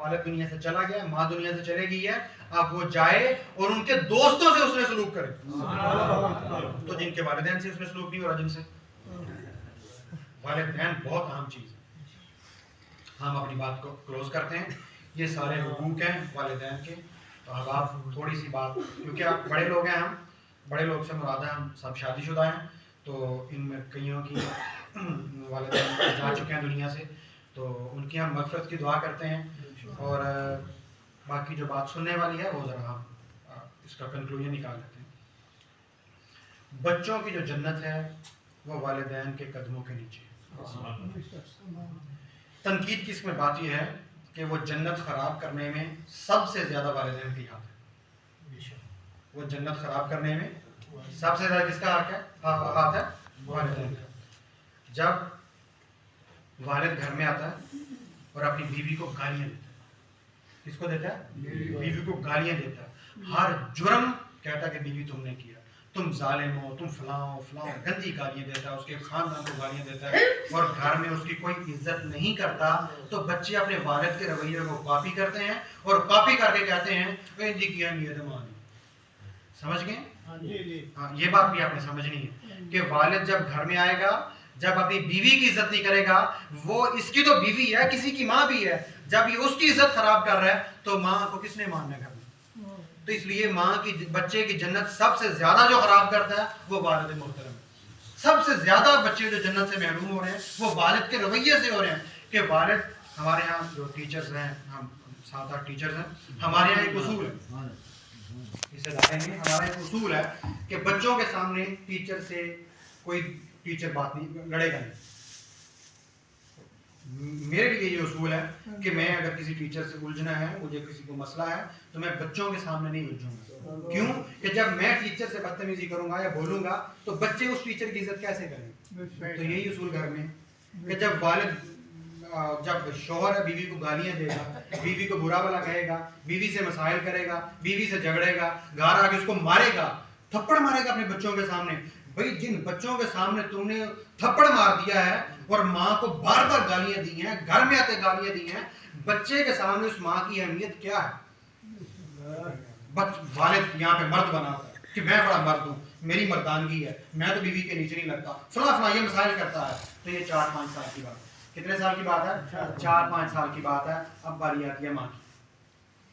والد دنیا سے چلا گیا ہے, ماں دنیا سے چلے گئی ہے, اب وہ جائے اور ان کے دوستوں سے اس نے سلوک کرے. تو جن کے والدین سے اس نے سلوک نہیں ہو رہا, جن سے والدین بہت اہم چیز ہے. ہم اپنی بات کو کلوز کرتے ہیں. یہ سارے حقوق ہیں والدین کے. تو اب آپ تھوڑی سی بات, کیونکہ آپ بڑے لوگ ہیں, ہم بڑے لوگ سے مراد ہے ہم سب شادی شدہ ہیں, تو ان میں کئیوں کی والدین جا چکے ہیں دنیا سے, تو ان کی ہم مغفرت کی دعا کرتے ہیں. اور باقی جو بات سننے والی ہے وہ ذرا ہم اس کا کنکلوژن نکال لیتے ہیں. بچوں کی جو جنت ہے وہ والدین کے قدموں کے نیچے ہے. تنقید کی اس میں بات یہ ہے کہ وہ جنت خراب کرنے میں سب سے زیادہ والدین کی ہاتھ ہے. وہ جنت خراب کرنے میں سب سے زیادہ کس کا ہاتھ ہے؟ والدین کا. جب والد گھر میں آتا ہے اور اپنی بیوی کو گالیاں دیتا ہے, کس کو دیتا ہے؟ بیوی کو گالیاں دیتا ہے. ہر جرم کہتا ہے کہ بیوی تم نے کیا, تم ظالم ہو, تم فلاں ہو, فلاں, گندی گالیاں دیتا ہے, اس کے خاندان کو گالیاں دیتا ہے, اور گھر میں اس کی کوئی عزت نہیں کرتا. تو بچے اپنے والد کے رویے کو کاپی کرتے ہیں اور کاپی کر کے کہتے ہیں ان کی اہمیت مانی. سمجھ گئے؟ ہاں, یہ بات بھی آپ نے سمجھنی ہے کہ والد جب گھر میں آئے گا, جب اپنی بیوی کی عزت نہیں کرے گا, وہ اس کی تو بیوی ہے, کسی کی ماں بھی ہے, جب یہ اس کی عزت خراب کر رہا ہے تو ماں کو کس نے ماننا گھر میں؟ تو اس لیے ماں کی بچے کی جنت سب سے زیادہ جو خراب کرتا ہے وہ والد محترم ہے. سب سے زیادہ بچے جو جنت سے محروم ہو رہے ہیں وہ والد کے رویے سے ہو رہے ہیں. کہ والد, ہمارے یہاں جو ٹیچرز ہیں, ہم 7-8 ٹیچرز ہیں, ہمارے یہاں ایک اصول ہے, اس ادارے میں ہمارا ایک اصول ہے کہ بچوں کے سامنے ٹیچر سے کوئی ٹیچر بات نہیں لڑے گا نہیں. میرے لیے یہ اصول ہے کہ میں اگر کسی ٹیچر سے الجھنا ہے, مجھے کسی کو مسئلہ ہے, تو میں بچوں کے سامنے نہیں الجھوں گا. کیوں کہ جب میں ٹیچر سے بدتمیزی کروں گا یا بولوں گا تو بچے اس ٹیچر کی عزت کیسے کریں گے؟ تو یہی اصول گھر میں کہ جب والد, جب شوہر ہے بیوی کو گالیاں دے گا, بیوی کو برا بھلا کہے گا, بیوی سے مسائل کرے گا, بیوی سے جھگڑے گا, گھر آ کے اس کو مارے گا, تھپڑ مارے گا اپنے بچوں کے سامنے. بھائی جن بچوں کے سامنے تم نے تھپڑ مار دیا ہے اور ماں کو بار بار گالیاں دی ہیں, گھر میں آتے گالیاں دی ہیں, بچے کے سامنے اس ماں کی اہمیت کیا ہے؟ والد یہاں پہ مرد بناتا ہے کہ میں بڑا مرد ہوں, میری مردانگی ہے, میں تو بیوی کے نیچے نہیں لگتا, فلاں فلاں, یہ مسائل کرتا ہے. تو یہ 4-5 سال کی بات ہے. کتنے سال کی بات ہے؟ 4-5 سال کی بات ہے. اب باری آتی ہے ماں کی.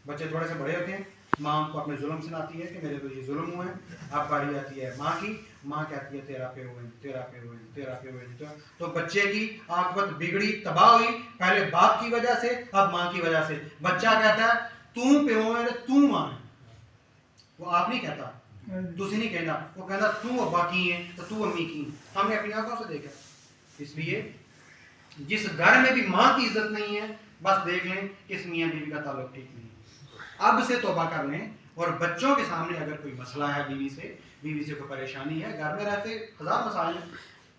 بچے تھوڑے سے بڑے ہوتے ہیں, ماں کو اپنے ظلم سناتی ہے کہ میرے تو یہ ظلم ہوئے ہیں. اب باری آتی ہے ماں کی, ماں کہتی ہے تیرا پہ ہوئے, تیرا پہ ہوئے, تیرا پہ ہوئے. تو بچے کی عاقبت بگڑی, تباہ ہوئی, پہلے باپ کی وجہ سے, اب ماں کی وجہ سے. بچہ کہتا ہے تو پہ ہوئے تو ماں ہے. وہ آپ نہیں کہتا, تسی نہیں کہنا, وہ کہتا تو ابا کی ہیں تو امی کی. ہم نے اپنی آنکھوں سے دیکھا. اس لیے جس گھر میں بھی ماں کی عزت نہیں ہے, بس دیکھ لیں کہ اس میاں بیوی کا تعلق ٹھیک نہیں ہے. اب سے توبہ کر لیں, اور بچوں کے سامنے اگر کوئی مسئلہ ہے بیوی سے کوئی پریشانی ہے, گھر میں رہتے 1000 مسائل ہیں,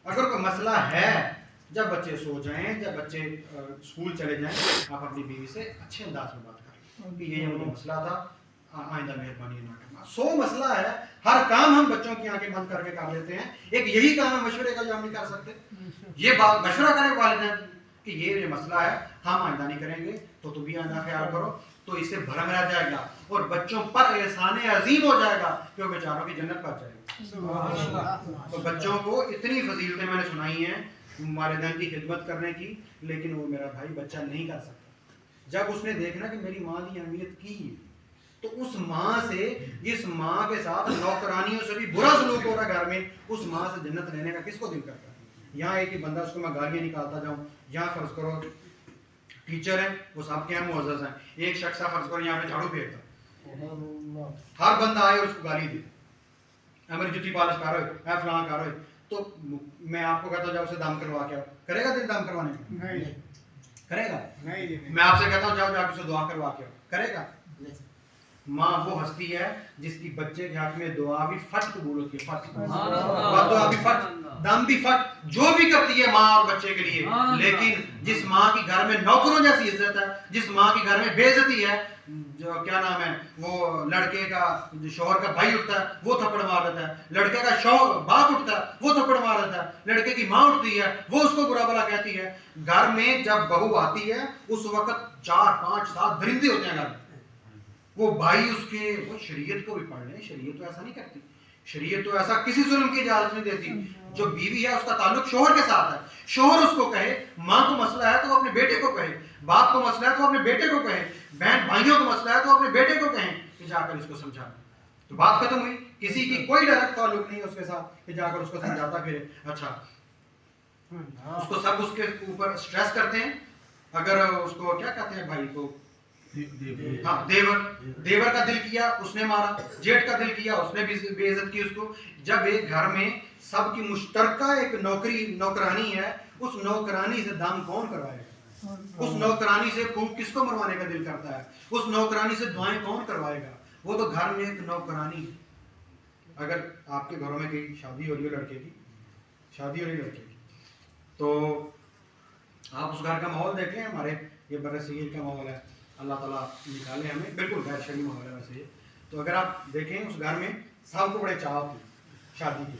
اگر کوئی مسئلہ ہے, جب بچے سو جائیں, جب بچے اسکول چلے جائیں, آپ اپنی بیوی سے اچھے انداز میں بات کریں کہ یہ مجھے مسئلہ تھا, آئندہ مہربانی نہ کرنا. 100 مسئلہ ہے, ہر کام ہم بچوں کی آنکھیں بند کر کے کر لیتے ہیں. ایک یہی کام ہے مشورے کا جو ہم نہیں کر سکتے. یہ بات مشورہ کریں والدین کہ یہ مسئلہ ہے, ہم آئندہ نہیں کریں گے, تو تم بھی آئندہ خیال کرو. تو اس سے بھرم رہ جائے گا اور بچوں پر احسان عظیم ہو جائے گا کہ وہ بیچاروں کی جنت پہنچ جائے گا. تو بچوں کو اتنی فضیلتیں میں نے سنائی ہیں والدین کی خدمت کرنے کی, لیکن وہ میرا بھائی بچہ نہیں کر سکتا. جب اس نے دیکھنا کہ میری ماں کی اہمیت کی, تو اس ماں سے, جس ماں کے ساتھ نوکرانیوں سے بھی برا سلوک ہو رہا ہے گھر میں, اس ماں سے جنت لینے کا کس کو دل کرتا ہے؟ یہاں ایک ہی بندہ, اس کو میں گالیاں نکالتا جاؤں. یہاں فرض کرو ٹیچر ہیں, وہ سب کے ہیں معزز ہیں, ایک شخص فرض کرو یہاں پہ جھاڑو پھینکتا, ہر بندہ آئے اور اس کو گالی دے, اے میری جوتی پالش کر رہے, اے فلاں کر رہے, تو میں آپ کو کہتا ہوں جاؤ اسے دم کروا کے آؤ, کرے گا دل دم کروانے کا؟ نہیں کرے گا. میں آپ سے کہتا ہوں جاؤ جا کے اسے دعا کروا کے آؤ, کرے گا؟ ماں وہ ہستی ہے جس کی بچے کے حق میں دعا بھی فٹ قبول ہوتی ہے، فٹ دعا بھی فٹ، دم بھی فٹ، جو بھی کرتی ہے ماں اور بچے کے لیے. لیکن جس ماں کی گھر میں نوکروں جیسی عزت ہے، جس ماں کی گھر میں بے عزتی ہے، جو کیا نام ہے وہ لڑکے کا شوہر کا بھائی اٹھتا ہے وہ تھپڑ مار دیتا ہے، لڑکے کا شوہر باپ اٹھتا ہے وہ تھپڑ مار دیتا ہے، لڑکے کی ماں اٹھتی ہے وہ اس کو برا بھلا کہتی ہے. گھر میں جب بہو آتی ہے اس وقت 4 5 7 درندے ہوتے ہیں گھر میں. وہ بھائی اس کے، وہ شریعت کو بھی پڑھ لیں، شریعت تو ایسا نہیں کرتی، شریعت تو ایسا کسی ظلم کی اجازت نہیں دیتی. جو بیوی ہے اس کا تعلق شوہر کے ساتھ ہے، شوہر اس کو کہے، ماں کو مسئلہ ہے تو وہ اپنے بیٹے کو کہے، باپ کو مسئلہ ہے تو اپنے بیٹے کو کہے، بہن بھائیوں کو مسئلہ ہے تو اپنے بیٹے کو کہیں کہ جا کر اس کو سمجھا. تو بات ختم ہوئی. کسی کی کوئی ڈائریکٹ تعلق نہیں ہے اس کے ساتھ کہ جا کر اس کو سمجھاتا پھرے. اچھا اس کو سب اس کے اوپر سٹریس کرتے ہیں. اگر اس کو کیا کہتے ہیں بھائی کو، ہاں دیور، دیور کا دل کیا اس نے مارا، جیٹ کا دل کیا اس نے بھی بے عزت کی اس کو. جب ایک گھر میں سب کی مشترکہ ایک نوکرانی ہے، اس نوکرانی سے دم کون کروائے گا؟ اس نوکرانی سے خوب کس کو مروانے کا دل کرتا ہے؟ اس نوکرانی سے دعائیں کون کروائے گا؟ وہ تو گھر میں ایک نوکرانی. اگر آپ کے گھروں میں کہیں شادی ہو رہی ہے، لڑکے کی شادی ہو رہی ہے لڑکے کی، تو آپ اس گھر کا ماحول دیکھ لیں. ہمارے یہ بر صغیر کا ماحول ہے، اللہ تعالیٰ نکالے ہمیں، بالکل غیر شرعی ماحول ہے ویسے. تو اگر آپ دیکھیں اس گھر میں سب کو بڑے چاہ ہوتے ہیں شادی کی،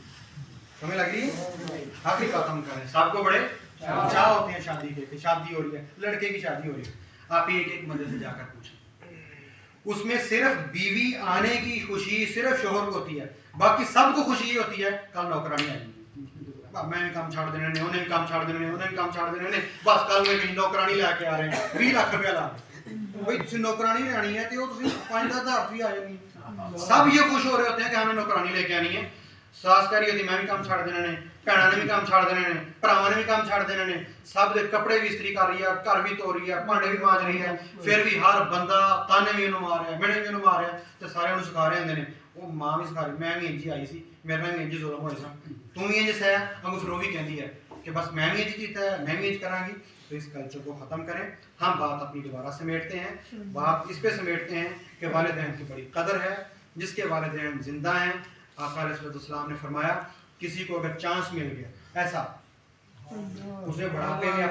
ہمیں لگ رہی ہے آخری بات ہم کریں، سب کو بڑے چاہ ہوتے ہیں شادی کے، کہ شادی ہو رہی ہے، لڑکے کی شادی ہو رہی ہے. آپ ایک ایک بندے سے جا کر پوچھیں، اس میں صرف بیوی آنے کی خوشی صرف شوہر کو ہوتی ہے، باقی سب کو خوشی یہ ہوتی ہے کل نوکرانی آئی، میں بھی کام چھاڑ دینے، انہیں بھی کام چھاڑ دینے، انہیں بھی کام چھاڑ دینے، بس کل میں کہیں نوکرانی لے کے آ رہے ہیں 20 لاکھ روپیہ لا بھائی تسی نوکرانی لے آنی ہے تو تسی 5,000 روپیہ آ جانی. سب یہ خوش ہو رہے ہوتے ہیں کہ ہمیں نوکرانی لے کے آنی ہے. ساس کہہ رہی ہوتی میں بھی کام چھاڑ دینے نے، بھیناں نے بھی کام چھاڑ دینے نے، بھراواں نے بھی کام چھاڑ دینے نے، سب دے کپڑے بھی استری کر رہی ہے، گھر بھی دھو رہی ہے، بھانڈے بھی مانج رہی ہے، پھر بھی ہر بندہ تانے بھی انہوں مار رہا ہے، مڑے بھی انہوں مار رہا ہے، تو سارے انہوں سکھا رہے ہوندے نے. وہ ماں بھی سکھا رہی، میں بھی انجی آئی سی، میرے میں بھی انجی ظلم ہوئے سا، تو بھی انج سہ، ہم پھر وہ بھی کہندی ہے کہ بس میں بھی انج کیتا ہے، میں بھی انج کراں گی. تو اس کلچر کو ختم کریں. ہم بات اپنی دوبارہ سمیٹتے ہیں، بات اس پہ سمیٹتے ہیں کہ والدین کی بڑی قدر ہے. جس کے والدین زندہ ہیں، آقا علیہ السلام نے فرمایا کسی کو اگر چانس مل گیا ایسا، اس نے بڑھاپے میں